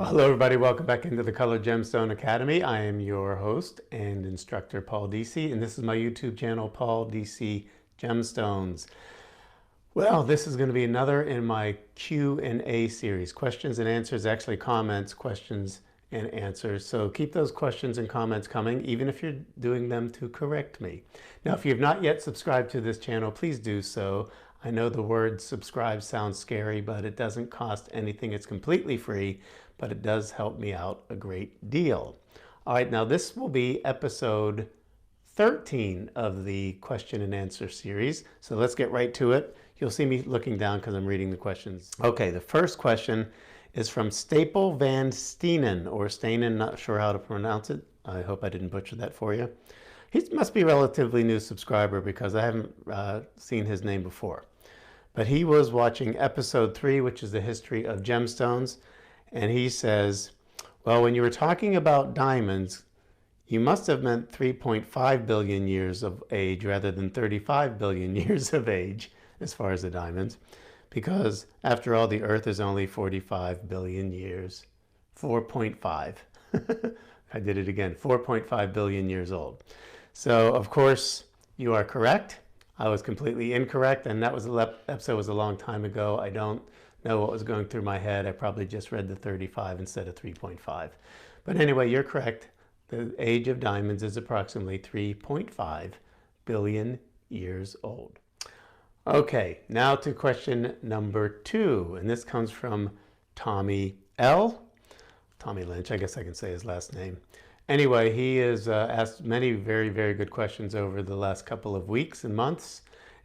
Hello everybody, welcome back into the Color Gemstone Academy. I am your host and instructor Paul Deasy, and this is my YouTube channel, Paul Deasy Gemstones. Well, this is going to be another in my Q&A series, questions and answers, actually comments, questions and answers. So keep those questions and comments coming, even if you're doing them to correct me. Now, if you have not yet subscribed to this channel, please do so. I know the word subscribe sounds scary, but it doesn't cost anything. It's completely free, but it does help me out a great deal. All right, now this will be episode 13 of the question and answer series. So let's get right to it. You'll see me looking down because I'm reading the questions. Okay, the first question is from Staple Van Steenen, or Steenen, not sure how to pronounce it. I hope I didn't butcher that for you. He must be a relatively new subscriber because I haven't seen his name before. But he was watching episode 3, which is the history of gemstones. And he says, well, when you were talking about diamonds, you must have meant 3.5 billion years of age rather than 35 billion years of age as far as the diamonds. Because after all, the Earth is only 45 billion years. 4.5. I did it again. 4.5 billion years old. So, of course, you are correct. I was completely incorrect, and that episode was a long time ago. I don't know what was going through my head. I probably just read the 35 instead of 3.5. But anyway, you're correct. The age of diamonds is approximately 3.5 billion years old. Okay, now to question number 2, and this comes from Tommy L. Tommy Lynch, I guess I can say his last name. Anyway, he has asked many very, very good questions over the last couple of weeks and months,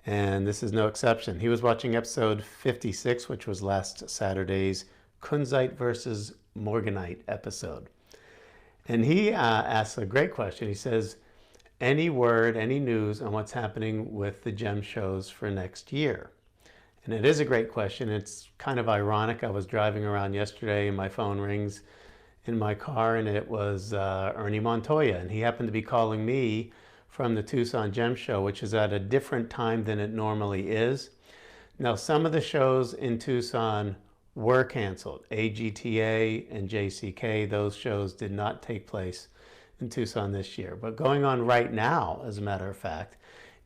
and this is no exception. He was watching episode 56, which was last Saturday's Kunzite versus Morganite episode. And he asks a great question. He says, any word, any news on what's happening with the gem shows for next year? And it is a great question. It's kind of ironic. I was driving around yesterday and my phone rings in my car, and it was Ernie Montoya, and he happened to be calling me from the Tucson Gem Show, which is at a different time than it normally is. Now, some of the shows in Tucson were canceled. AGTA and JCK, those shows did not take place in Tucson this year. But going on right now, as a matter of fact,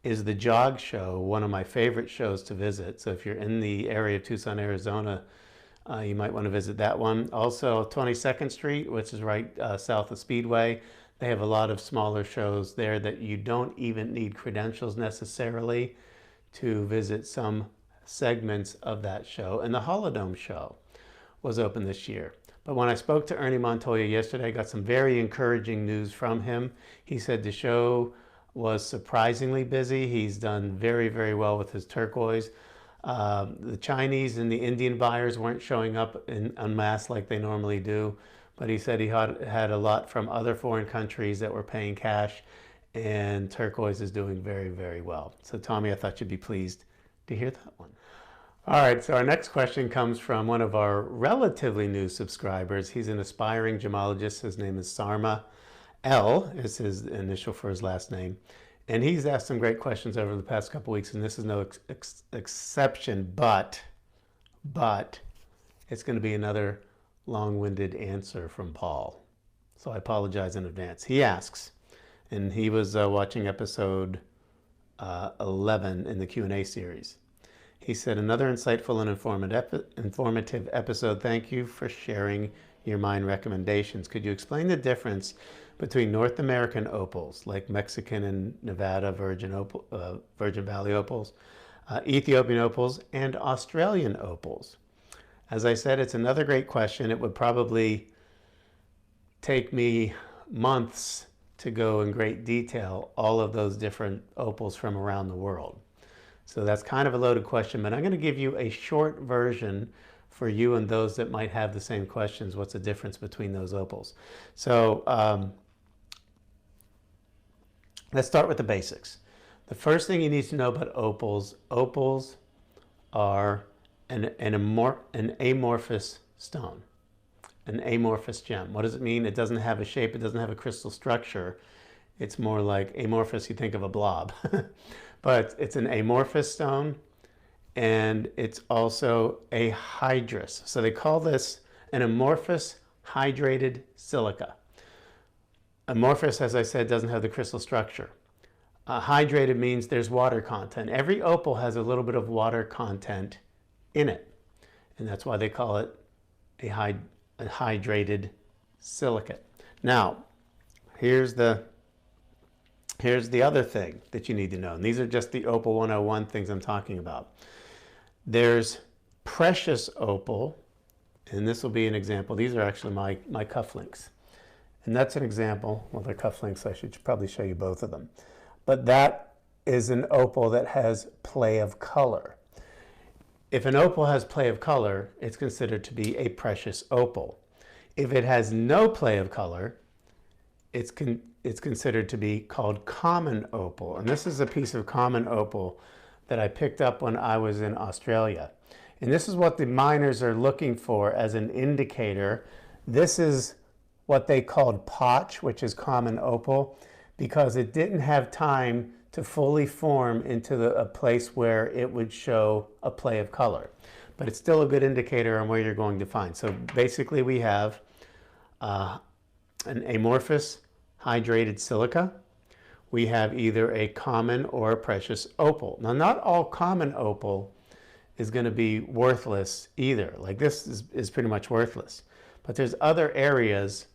is the Jog Show, one of my favorite shows to visit. So if you're in the area of Tucson, Arizona, you might want to visit that one. Also, 22nd Street, which is right south of Speedway, they have a lot of smaller shows there that you don't even need credentials necessarily to visit some segments of that show. And the Holodome Show was open this year. But when I spoke to Ernie Montoya yesterday, I got some very encouraging news from him. He said the show was surprisingly busy. He's done very, very well with his turquoise. The Chinese and the Indian buyers weren't showing up en masse like they normally do, but he said he had a lot from other foreign countries that were paying cash, and turquoise is doing very, very well. So Tommy, I thought you'd be pleased to hear that one. All right, so our next question comes from one of our relatively new subscribers. He's an aspiring gemologist. His name is Sarma. L is his initial for his last name. And he's asked some great questions over the past couple weeks, and this is no exception, but it's going to be another long-winded answer from Paul. So I apologize in advance. He asks, and he was watching episode 11 in the Q&A series. He said, another insightful and informative episode. Thank you for sharing your mine recommendations. Could you explain the difference between North American opals, like Mexican and Nevada Virgin Valley opals, Ethiopian opals, and Australian opals? As I said, it's another great question. It would probably take me months to go in great detail all of those different opals from around the world. So that's kind of a loaded question, but I'm going to give you a short version for you and those that might have the same questions. What's the difference between those opals? So let's start with the basics. The first thing you need to know about opals are an amorphous stone, an amorphous gem. What does it mean? It doesn't have a shape. It doesn't have a crystal structure. It's more like amorphous. You think of a blob. But it's an amorphous stone, and it's also a hydrous. So they call this an amorphous hydrated silica. Amorphous, as I said, doesn't have the crystal structure. Hydrated means there's water content. Every opal has a little bit of water content in it, and that's why they call it a hydrated silicate. Now, here's the other thing that you need to know, and these are just the Opal 101 things I'm talking about. There's precious opal, and this will be an example. These are actually my cufflinks, and that's an example. Well, they're cufflinks. I should probably show you both of them. But that is an opal that has play of color. If an opal has play of color, it's considered to be a precious opal. If it has no play of color, it's considered to be called common opal. And this is a piece of common opal that I picked up when I was in Australia. And this is what the miners are looking for as an indicator. This is what they called potch, which is common opal, because it didn't have time to fully form into a place where it would show a play of color. But it's still a good indicator on where you're going to find. So basically we have an amorphous hydrated silica. We have either a common or a precious opal. Now, not all common opal is going to be worthless either. Like this is pretty much worthless. But there's other areas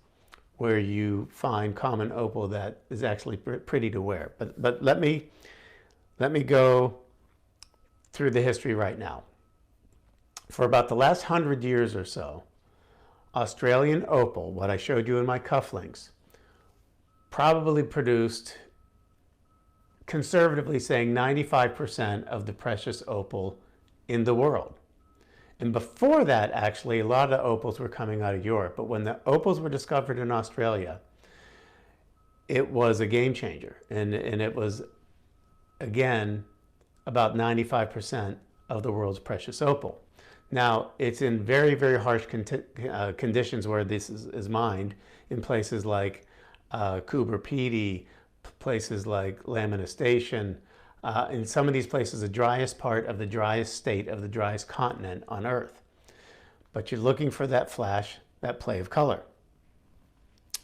where you find common opal that is actually pretty to wear. But let me go through the history right now. For about the last 100 years or so, Australian opal, what I showed you in my cufflinks, probably produced, conservatively saying, 95% of the precious opal in the world. And before that, actually, a lot of the opals were coming out of Europe. But when the opals were discovered in Australia, it was a game changer. And it was, again, about 95% of the world's precious opal. Now, it's in very, very harsh conditions where this is mined, in places like Coober Pedy, places like Lamina Station. In some of these places, the driest part of the driest state of the driest continent on Earth. But you're looking for that flash, that play of color.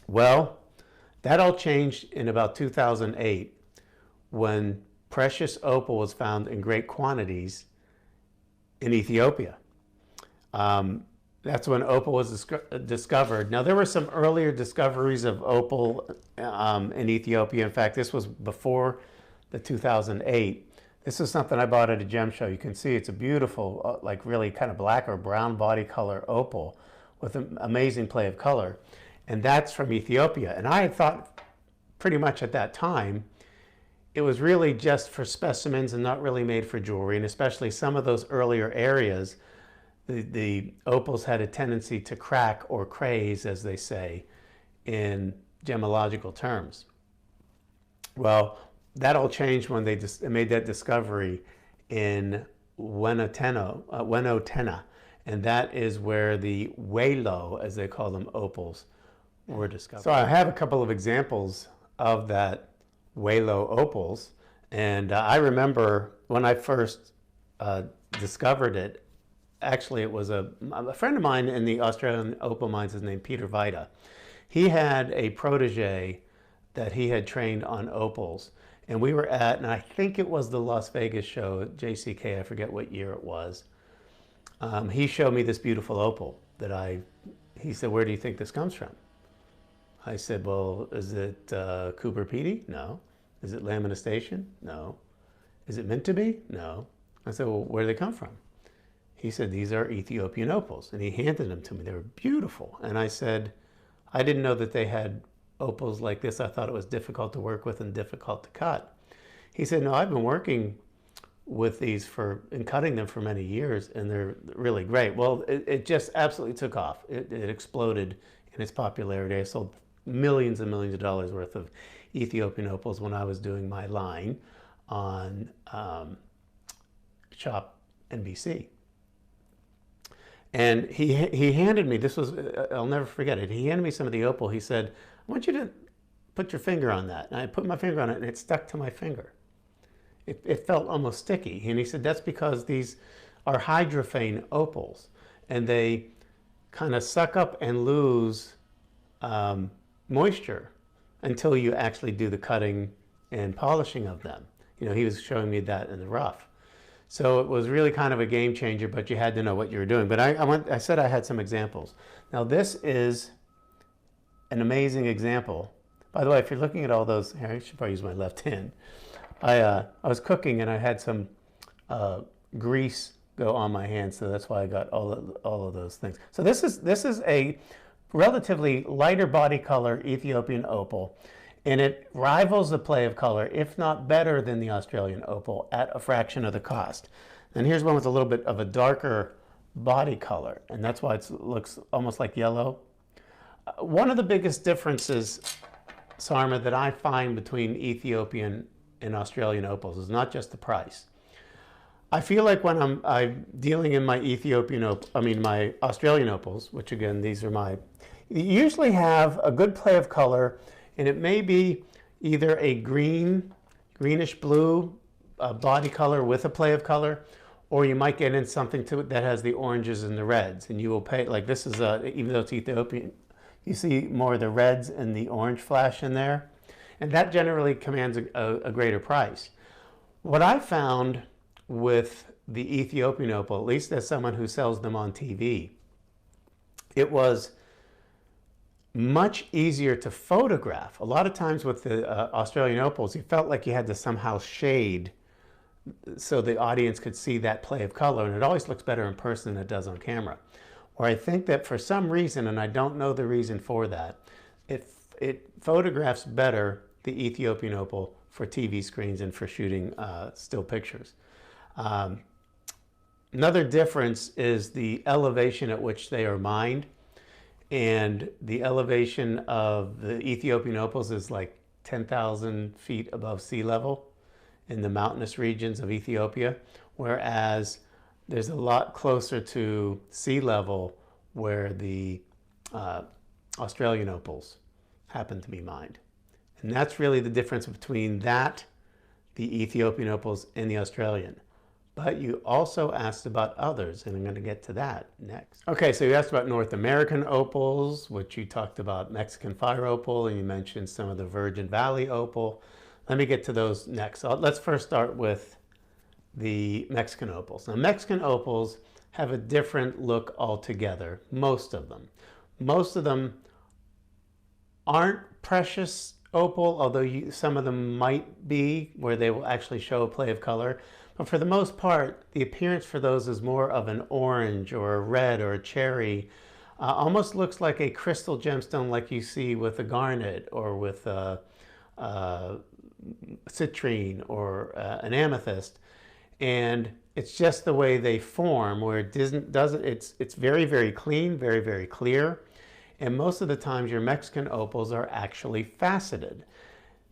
Well, that all changed in about 2008 when precious opal was found in great quantities in Ethiopia. That's when opal was discovered. Now, there were some earlier discoveries of opal in Ethiopia. In fact, this was before the 2008. This is something I bought at a gem show. You can see it's a beautiful, like really kind of black or brown body color opal with an amazing play of color. And that's from Ethiopia. And I had thought pretty much at that time, it was really just for specimens and not really made for jewelry. And especially some of those earlier areas, the opals had a tendency to crack or craze, as they say, in gemological terms. Well, that all changed when they made that discovery in Wenotena, and that is where the Welo, as they call them, opals, were discovered. So I have a couple of examples of that Welo opals, and I remember when I first discovered it. Actually, it was a friend of mine in the Australian opal mines is named Peter Vida. He had a protege that he had trained on opals. And we were at, and I think it was the Las Vegas show at JCK, I forget what year it was. He showed me this beautiful opal that he said, "Where do you think this comes from?" I said, "Well, is it Coober Pedy? No. Is it Lamina Station? No. Is it meant to be? No." I said, "Well, where do they come from?" He said, "These are Ethiopian opals." And he handed them to me. They were beautiful. And I said, "I didn't know that they had opals like this. I thought it was difficult to work with and difficult to cut." He said, "No, I've been working with these and cutting them for many years, and they're really great." Well, it just absolutely took off. It exploded in its popularity. I sold millions and millions of dollars worth of Ethiopian opals when I was doing my line on Shop NBC. And he handed me, this was, I'll never forget it, he handed me some of the opal. He said, "I want you to put your finger on that." And I put my finger on it, and it stuck to my finger. It felt almost sticky. And he said, "That's because these are hydrophane opals, and they kind of suck up and lose moisture until you actually do the cutting and polishing of them. You know, he was showing me that in the rough. So it was really kind of a game changer, but you had to know what you were doing. But I said I had some examples. Now this is an amazing example. By the way, if you're looking at all those, here, I should probably use my left hand. I was cooking and I had some grease go on my hands, so that's why I got all of those things. So this is a relatively lighter body color Ethiopian opal, and it rivals the play of color, if not better than the Australian opal, at a fraction of the cost. And here's one with a little bit of a darker body color, and that's why it looks almost like yellow. One of the biggest differences, Sarma, that I find between Ethiopian and Australian opals is not just the price. I feel like when I'm dealing in my my Australian opals, which again, these are you usually have a good play of color, and it may be either a greenish blue body color with a play of color, or you might get in something that has the oranges and the reds, and you will pay, like this is, even though it's Ethiopian, you see more of the reds and the orange flash in there, and that generally commands a greater price. What I found with the Ethiopian opal, at least as someone who sells them on TV, it was much easier to photograph. A lot of times with the Australian opals, you felt like you had to somehow shade so the audience could see that play of color, and it always looks better in person than it does on camera. Or I think that for some reason, and I don't know the reason for that, it photographs better the Ethiopian opal for TV screens and for shooting still pictures. Another difference is the elevation at which they are mined, and the elevation of the Ethiopian opals is like 10,000 feet above sea level in the mountainous regions of Ethiopia, whereas there's a lot closer to sea level where the Australian opals happen to be mined. And that's really the difference between that, the Ethiopian opals, and the Australian. But you also asked about others, and I'm going to get to that next. Okay, so you asked about North American opals, which you talked about Mexican fire opal, and you mentioned some of the Virgin Valley opal. Let me get to those next. Let's first start with the Mexican opals. Now, Mexican opals have a different look altogether, most of them. Most of them aren't precious opal, although some of them might be, where they will actually show a play of color. But for the most part, the appearance for those is more of an orange or a red or a cherry. Almost looks like a crystal gemstone like you see with a garnet or with a citrine or an amethyst. And it's just the way they form, where it's very, very clean, very, very clear. And most of the times your Mexican opals are actually faceted.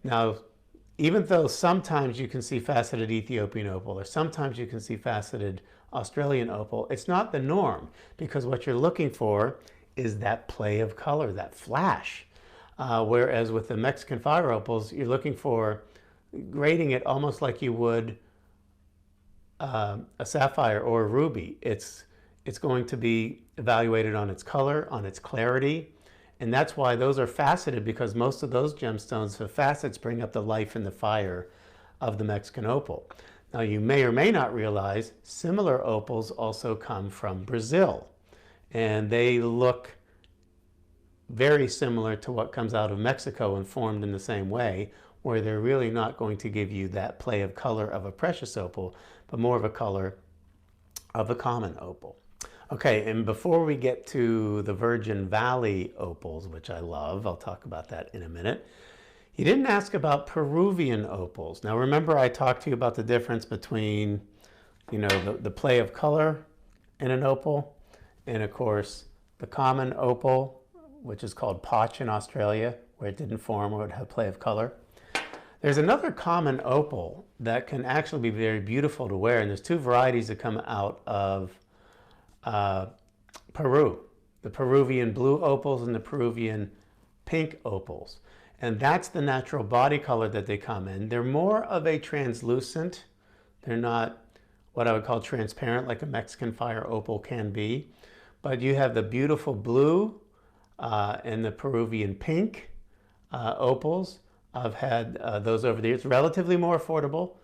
Now, even though sometimes you can see faceted Ethiopian opal, or sometimes you can see faceted Australian opal, it's not the norm, because what you're looking for is that play of color, that flash. Whereas with the Mexican fire opals, you're looking for grading it almost like you would a sapphire or a ruby. It's going to be evaluated on its color, on its clarity, and that's why those are faceted, because most of those gemstones, the facets bring up the life and the fire of the Mexican opal. Now, you may or may not realize similar opals also come from Brazil, and they look very similar to what comes out of Mexico and formed in the same way, where they're really not going to give you that play of color of a precious opal, but more of a color of a common opal. Okay, and before we get to the Virgin Valley opals, which I love, I'll talk about that in a minute. You didn't ask about Peruvian opals. Now remember, I talked to you about the difference between, you know, the play of color in an opal, and of course the common opal, which is called potch in Australia, where it didn't form or it had play of color. There's another common opal that can actually be very beautiful to wear, and there's two varieties that come out of Peru, the Peruvian blue opals and the Peruvian pink opals. And that's the natural body color that they come in. They're more of a translucent. They're not what I would call transparent like a Mexican fire opal can be, But you have the beautiful blue and the Peruvian pink opals. I've had those over the years. Relatively more affordable.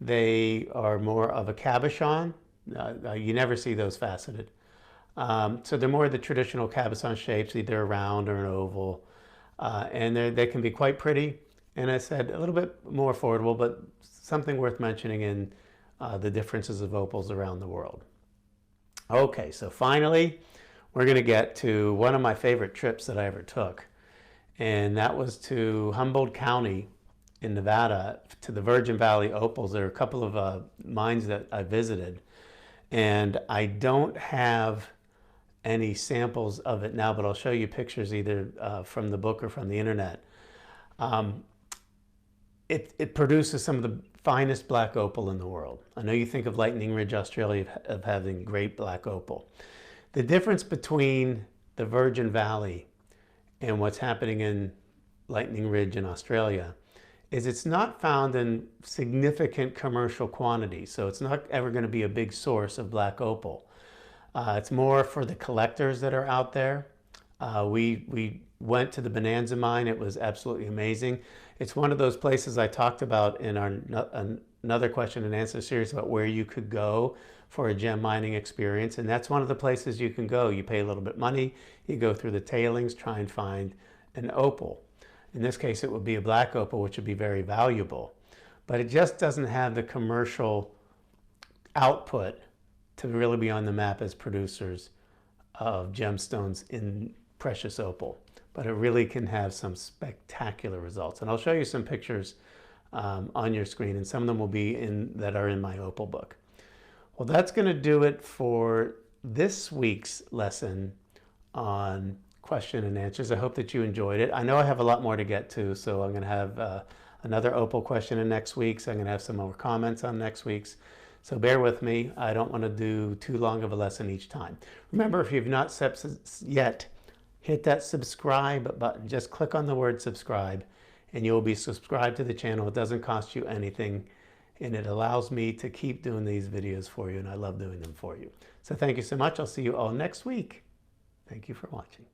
They are more of a cabochon. You never see those faceted. So they're more the traditional cabochon shapes, either a round or an oval. And they can be quite pretty. And I said a little bit more affordable, but something worth mentioning in the differences of opals around the world. Okay, so finally, we're going to get to one of my favorite trips that I ever took. And that was to Humboldt County in Nevada, to the Virgin Valley opals. There are a couple of mines that I visited. And I don't have any samples of it now, but I'll show you pictures either from the book or from the internet. It produces some of the finest black opal in the world. I know you think of Lightning Ridge, Australia, of having great black opal. The difference between the Virgin Valley and what's happening in Lightning Ridge in Australia is it's not found in significant commercial quantities, so it's not ever going to be a big source of black opal. It's more for the collectors that are out there. We went to the Bonanza mine. It was absolutely amazing. It's one of those places I talked about in our another question and answer series about where you could go for a gem mining experience, and that's one of the places you can go. You pay a little bit of money, you go through the tailings, try and find an opal. In this case, it would be a black opal, which would be very valuable, but it just doesn't have the commercial output to really be on the map as producers of gemstones in precious opal. But it really can have some spectacular results. And I'll show you some pictures on your screen, and some of them will be that are in my opal book. Well, that's going to do it for this week's lesson on question and answers. I hope that you enjoyed it. I know I have a lot more to get to, so I'm going to have another opal question in next week's. I'm going to have some more comments on next week's. So bear with me. I don't want to do too long of a lesson each time. Remember, if you've not yet, hit that subscribe button. Just click on the word subscribe and you'll be subscribed to the channel. It doesn't cost you anything and it allows me to keep doing these videos for you, and I love doing them for you. So thank you so much. I'll see you all next week. Thank you for watching.